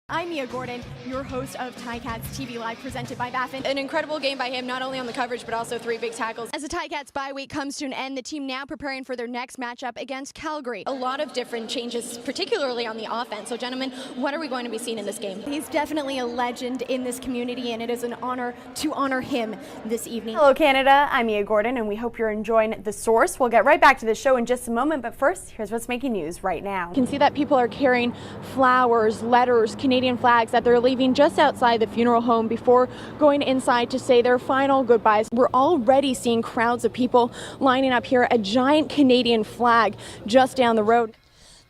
I'm Mia Gordon, your host of Ticats TV Live, presented by Baffin. An incredible game by him, not only on the coverage, but also 3 big tackles. As the Ticats bye week comes to an end, the team now preparing for their next matchup against Calgary. A lot of different changes, particularly on the offense. So, gentlemen, what are we going to be seeing in this game? He's definitely a legend in this community, and it is an honor to honor him this evening. Hello, Canada. I'm Mia Gordon, and we hope you're enjoying The Source. We'll get right back to the show in just a moment, but first, here's what's making news right now. You can see that people are carrying flowers, letters, Canadian flags that they're leaving just outside the funeral home before going inside to say their final goodbyes. We're already seeing crowds of people lining up here, a giant Canadian flag just down the road.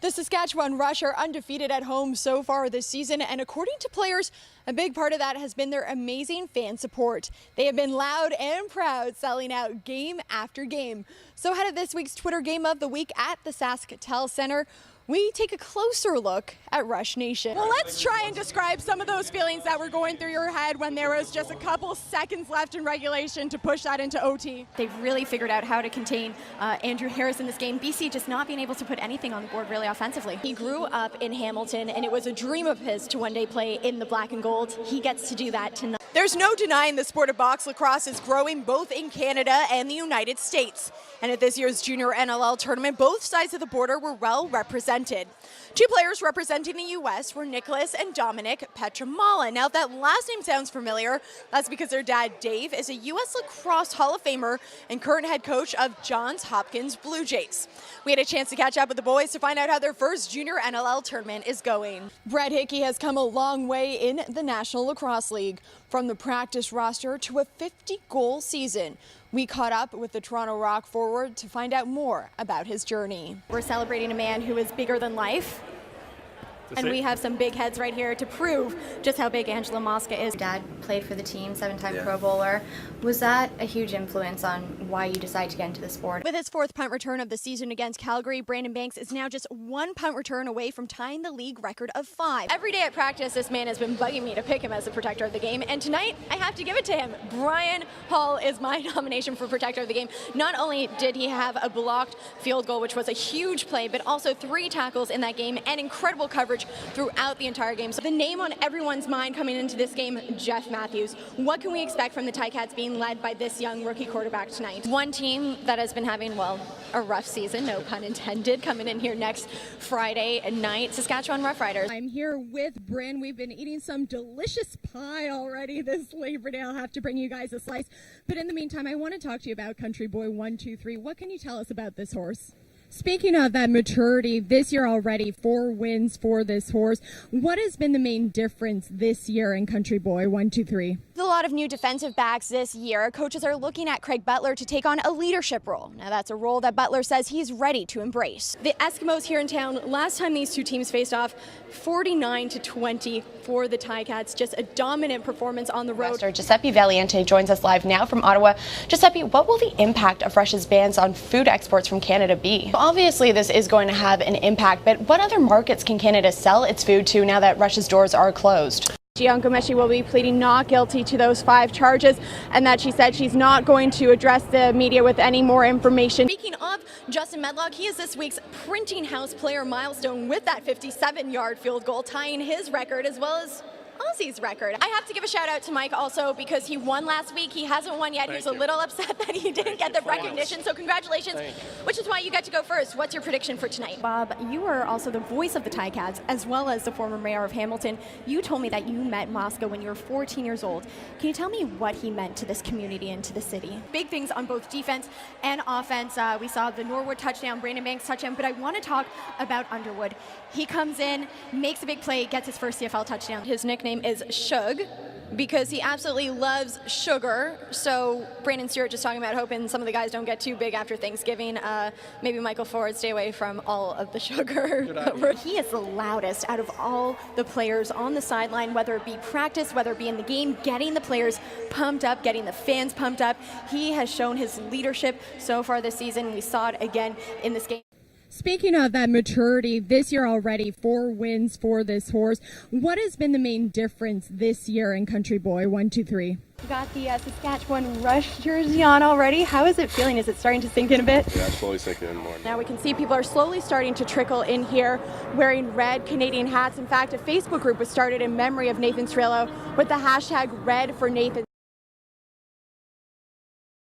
The Saskatchewan Rush are undefeated at home so far this season, and according to players, a big part of that has been their amazing fan support. They have been loud and proud, selling out game after game. So ahead of this week's Twitter Game of the Week at the SaskTel Center, we take a closer look at Rush Nation. Well, let's try and describe some of those feelings that were going through your head when there was just a couple seconds left in regulation to push that into OT. They've really figured out how to contain Andrew Harris in this game. BC just not being able to put anything on the board really offensively. He grew up in Hamilton, and it was a dream of his to one day play in the black and gold. He gets to do that tonight. There's no denying the sport of box lacrosse is growing both in Canada and the United States. And at this year's Junior NLL tournament, both sides of the border were well represented. 2 players representing the U.S. were Nicholas and Dominic Petramala. Now, if that last name sounds familiar, that's because their dad, Dave, is a U.S. Lacrosse Hall of Famer and current head coach of Johns Hopkins Blue Jays. We had a chance to catch up with the boys to find out how their first Junior NLL tournament is going. Brett Hickey has come a long way in the National Lacrosse League, from the practice roster to a 50-goal season. We caught up with the Toronto Rock forward to find out more about his journey. We're celebrating a man who is bigger than life. And we have some big heads right here to prove just how big Angela Mosca is. Dad played for the team, 7-time Pro Bowler. Was that a huge influence on why you decided to get into the sport? With his 4th punt return of the season against Calgary, Brandon Banks is now just 1 punt return away from tying the league record of 5. Every day at practice, this man has been bugging me to pick him as the protector of the game, and tonight I have to give it to him. Brian Hall is my nomination for protector of the game. Not only did he have a blocked field goal, which was a huge play, but also 3 tackles in that game and incredible coverage throughout the entire game. So the name on everyone's mind coming into this game, Jeff Matthews. What can we expect from the Ticats being led by this young rookie quarterback tonight? One team that has been having, well, a rough season, no pun intended, coming in here next Friday night, Saskatchewan Roughriders. I'm here with Bryn. We've been eating some delicious pie already this Labor Day. I'll have to bring you guys a slice. But in the meantime, I want to talk to you about Country Boy 123. What can you tell us about this horse? Speaking of that maturity, this year already 4 wins for this horse. What has been the main difference this year in Country Boy 123? A lot of new defensive backs this year. Coaches are looking at Craig Butler to take on a leadership role. Now, that's a role that Butler says he's ready to embrace. The Eskimos here in town, last time these 2 teams faced off, 49-20 for the Ticats. Just a dominant performance on the road. Giuseppe Valiente joins us live now from Ottawa. Giuseppe, what will the impact of Rush's bans on food exports from Canada be? Obviously, this is going to have an impact, but what other markets can Canada sell its food to now that Rush's doors are closed? Giancomeshi will be pleading not guilty to those 5 charges, and that she said she's not going to address the media with any more information. Speaking of Justin Medlock, he is this week's Printing House player milestone with that 57-yard field goal, tying his record as well as Aussie's record. I have to give a shout out to Mike also because he won last week. He hasn't won yet. He was a little upset that he didn't get the recognition. So congratulations, which is why you get to go first. What's your prediction for tonight? Bob, you are also the voice of the Ticats as well as the former mayor of Hamilton. You told me that you met Mosca when you were 14 years old. Can you tell me what he meant to this community and to the city? Big things on both defense and offense. We saw the Norwood touchdown, Brandon Banks touchdown, but I want to talk about Underwood. He comes in, makes a big play, gets his first CFL touchdown. His nickname is Shug because he absolutely loves sugar. So Brandon Stewart just talking about hoping some of the guys don't get too big after Thanksgiving. Maybe Michael Ford stay away from all of the sugar. He is the loudest out of all the players on the sideline, whether it be practice, whether it be in the game, getting the players pumped up, getting the fans pumped up. He has shown his leadership so far this season. We saw it again in this game. Speaking of that maturity, this year already, 4 wins for this horse. What has been the main difference this year in Country Boy 1, 2, 3? You got the Saskatchewan Rush jersey on already. How is it feeling? Is it starting to sink in a bit? Yeah, it's slowly sinking in more. Now we can see people are slowly starting to trickle in here wearing red Canadian hats. In fact, a Facebook group was started in memory of Nathan Strillo with the hashtag Red for Nathan.